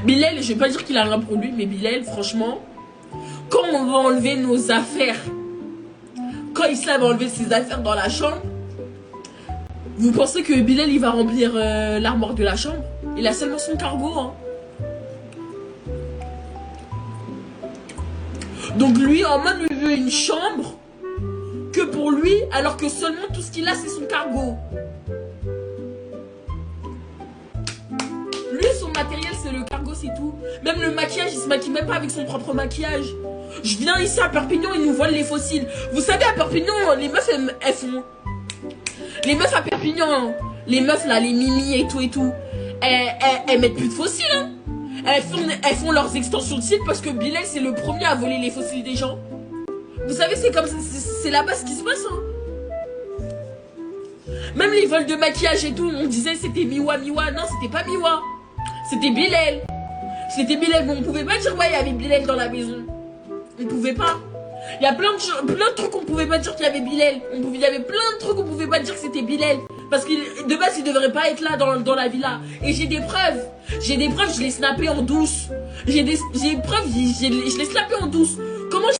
Bilal, je vais pas dire qu'il a rien pour lui, mais Bilal, franchement, quand on va enlever nos affaires, quand Islam va enlever ses affaires dans la chambre, vous pensez que Bilal, il va remplir l'armoire de la chambre? Il a seulement son cargo, hein. Donc lui, en mode, il veut une chambre que pour lui, alors que seulement tout ce qu'il a, c'est son cargo. Lui, son matériel, c'est le cargo, c'est tout. Même le maquillage, il se maquille même pas avec son propre maquillage. Je viens ici à Perpignan, ils nous volent les fossiles. Vous savez, à Perpignan, les meufs, elles font... Les meufs à Perpignan, les meufs là, les mimi et tout, elles mettent plus de fossiles, hein. Elles font leurs extensions de cils parce que Bilal, c'est le premier à voler les fossiles des gens. Vous savez, c'est comme c'est là-bas ce qui se passe, hein. Même les vols de maquillage et tout, on disait c'était Miwa. Non, c'était pas Miwa. C'était Bilal. C'était Bilal. Bon, on pouvait pas dire, ouais, il y avait Bilal dans la maison. On pouvait pas. Il y a plein de trucs qu'on pouvait pas dire qu'il y avait Bilal. Il y avait plein de trucs qu'on pouvait pas dire que c'était Bilal. Parce que de base, il devrait pas être là dans la villa. Et j'ai des preuves. Je l'ai snappé en douce. J'ai des preuves, je l'ai snappé en douce. Comment